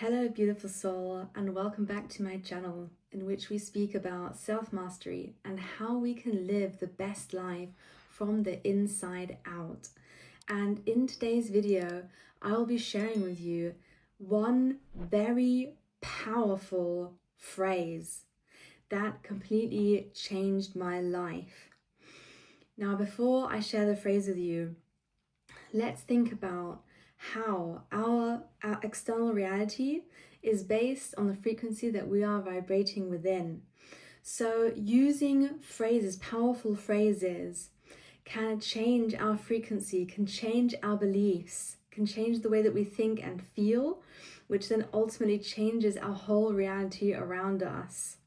Hello beautiful soul, and welcome back to my channel in which we speak about self-mastery and how we can live the best life from the inside out. And in today's video, I will be sharing with you one very powerful phrase that completely changed my life. Now, before I share the phrase with you, let's think about how our external reality is based on the frequency that we are vibrating within. So using phrases, powerful phrases, can change our frequency, can change our beliefs, can change the way that we think and feel, which then ultimately changes our whole reality around us.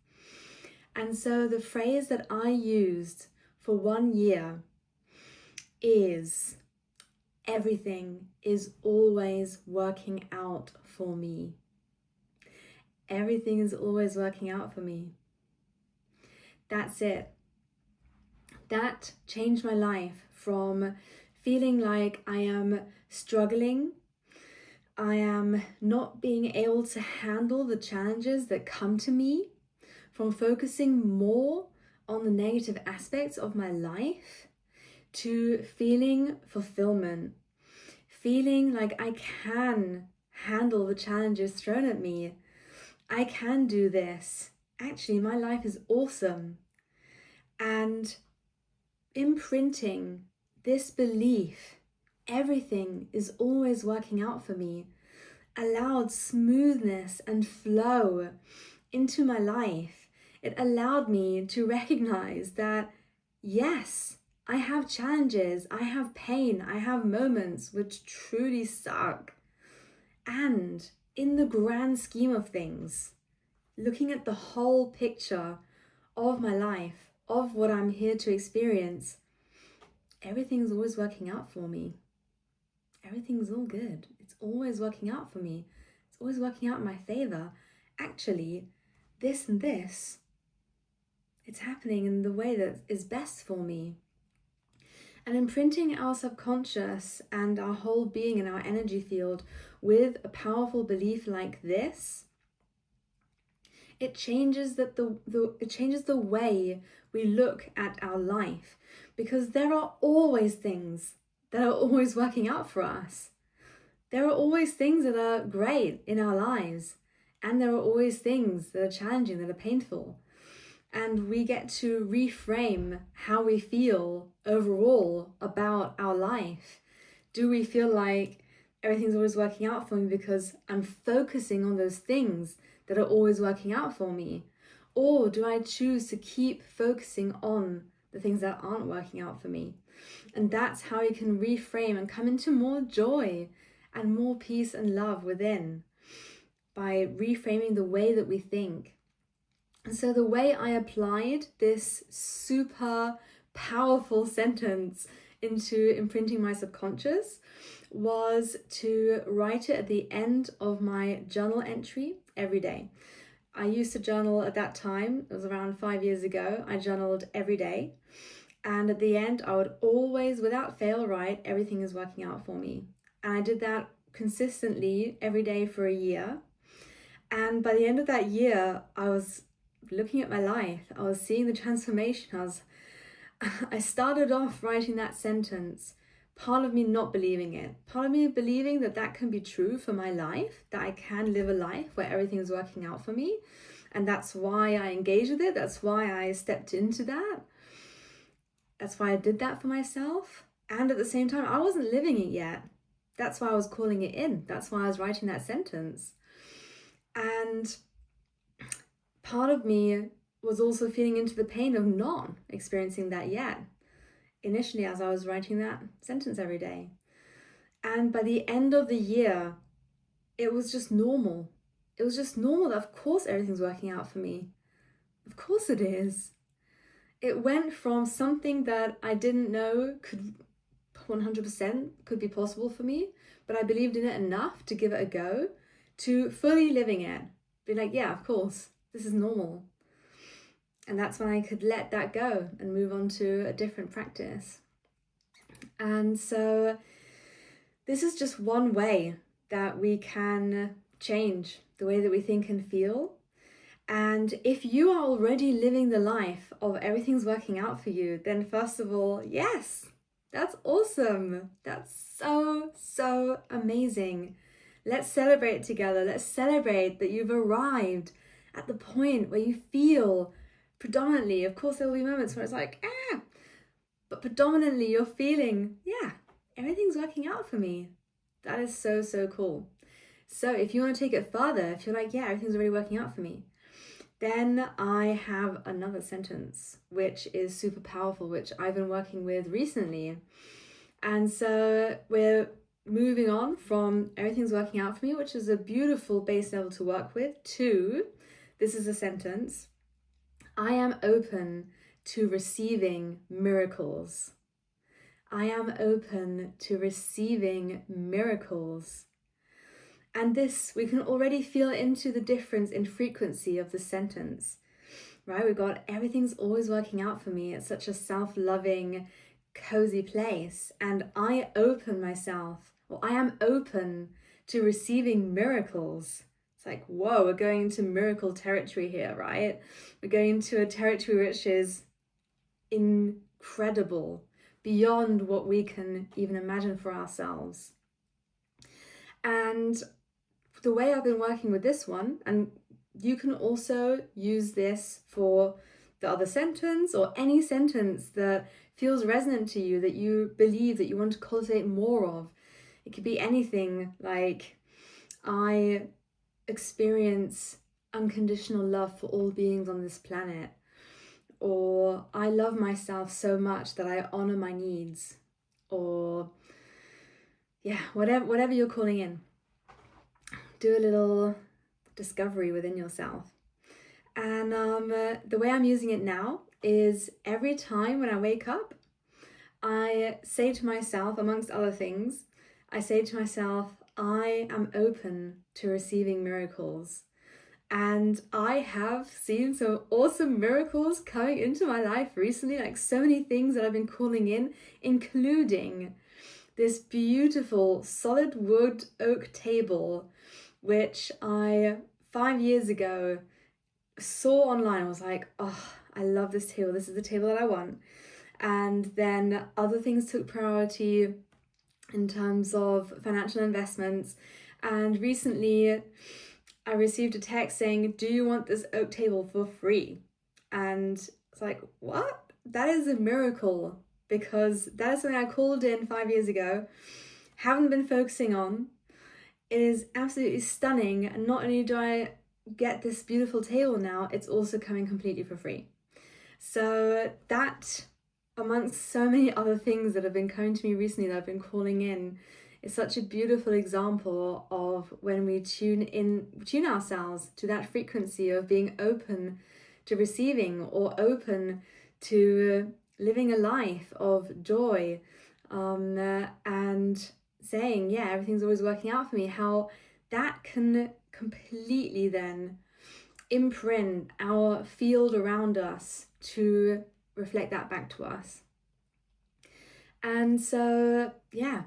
And so the phrase that I used for 1 year is, everything is always working out for me. Everything is always working out for me. That's it. That changed my life from feeling like I am struggling, I am not being able to handle the challenges that come to me, from focusing more on the negative aspects of my life, to feeling fulfillment, feeling like I can handle the challenges thrown at me. I can do this. Actually, my life is awesome. And imprinting this belief, everything is always working out for me, allowed smoothness and flow into my life. It allowed me to recognize that, yes, I have challenges, I have pain, I have moments which truly suck. And in the grand scheme of things, looking at the whole picture of my life, of what I'm here to experience, everything's always working out for me. Everything's all good. It's always working out for me. It's always working out in my favor. Actually, this and this, it's happening in the way that is best for me. And imprinting our subconscious and our whole being and our energy field with a powerful belief like this, it changes it changes the way we look at our life, because there are always things that are always working out for us. There are always things that are great in our lives, and there are always things that are challenging, that are painful. And we get to reframe how we feel overall about our life. Do we feel like everything's always working out for me because I'm focusing on those things that are always working out for me? Or do I choose to keep focusing on the things that aren't working out for me? And that's how you can reframe and come into more joy and more peace and love within, by reframing the way that we think. And so the way I applied this super powerful sentence into imprinting my subconscious was to write it at the end of my journal entry every day. I used to journal at that time, it was around 5 years ago, I journaled every day. And at the end, I would always, without fail, write, everything is working out for me. And I did that consistently every day for a year. And by the end of that year, I was looking at my life, I was seeing the transformation. I started off writing that sentence, part of me not believing it, part of me believing that that can be true for my life, that I can live a life where everything is working out for me. And that's why I engaged with it. That's why I stepped into that. That's why I did that for myself. And at the same time, I wasn't living it yet. That's why I was calling it in. That's why I was writing that sentence. And part of me was also feeling into the pain of not experiencing that yet, initially as I was writing that sentence every day. And by the end of the year, it was just normal. It was just normal that of course everything's working out for me. Of course it is. It went from something that I didn't know could 100% could be possible for me, but I believed in it enough to give it a go, to fully living it. Be like, yeah, of course. This is normal. And that's when I could let that go and move on to a different practice. And so this is just one way that we can change the way that we think and feel. And if you are already living the life of everything's working out for you, then first of all, yes, that's awesome. That's so amazing. Let's celebrate together. Let's celebrate that you've arrived at the point where you feel predominantly, of course there will be moments where it's like, but predominantly you're feeling, yeah, everything's working out for me. That is so cool. So if you want to take it further, if you're like, yeah, everything's already working out for me, then I have another sentence which is super powerful, which I've been working with recently. And so we're moving on from everything's working out for me, which is a beautiful base level to work with, to, this is a sentence, I am open to receiving miracles. I am open to receiving miracles. And this, we can already feel into the difference in frequency of the sentence, right? We've got everything's always working out for me. It's such a self-loving, cozy place. And I open myself, or I am open to receiving miracles. It's like, whoa, we're going into miracle territory here, right? We're going into a territory which is incredible, beyond what we can even imagine for ourselves. And the way I've been working with this one, and you can also use this for the other sentence or any sentence that feels resonant to you, that you believe that you want to cultivate more of. It could be anything like, I experience unconditional love for all beings on this planet, or I love myself so much that I honor my needs, or yeah, whatever you're calling in. Do a little discovery within yourself. And the way I'm using it now is every time when I wake up, I say to myself, amongst other things, I say to myself, I am open to receiving miracles. And I have seen some awesome miracles coming into my life recently, like so many things that I've been calling in, including this beautiful solid wood oak table, which I 5 years ago saw online. I was like, oh, I love this table. This is the table that I want. And then other things took priority in terms of financial investments. And recently I received a text saying, do you want this oak table for free? And it's like, what? That is a miracle, because that is something I called in 5 years ago, haven't been focusing on. It is absolutely stunning. And not only do I get this beautiful table now, it's also coming completely for free. So that, amongst so many other things that have been coming to me recently that I've been calling in, is such a beautiful example of when we tune ourselves to that frequency of being open to receiving, or open to living a life of joy, and saying, yeah, everything's always working out for me, how that can completely then imprint our field around us to reflect that back to us. And so, yeah,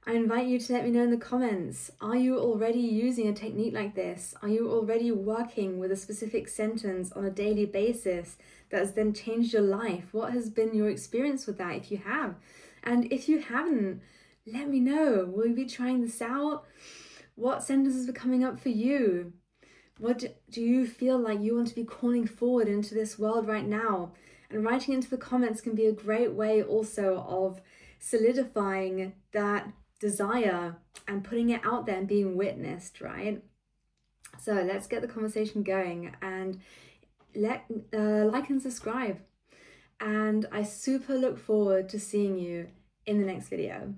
I invite you to let me know in the comments, are you already using a technique like this? Are you already working with a specific sentence on a daily basis that has then changed your life? What has been your experience with that, if you have? And if you haven't, let me know. Will you be trying this out? What sentences are coming up for you? What do you feel like you want to be calling forward into this world right now? And writing into the comments can be a great way also of solidifying that desire and putting it out there and being witnessed, right? So let's get the conversation going, and like and subscribe. And I super look forward to seeing you in the next video.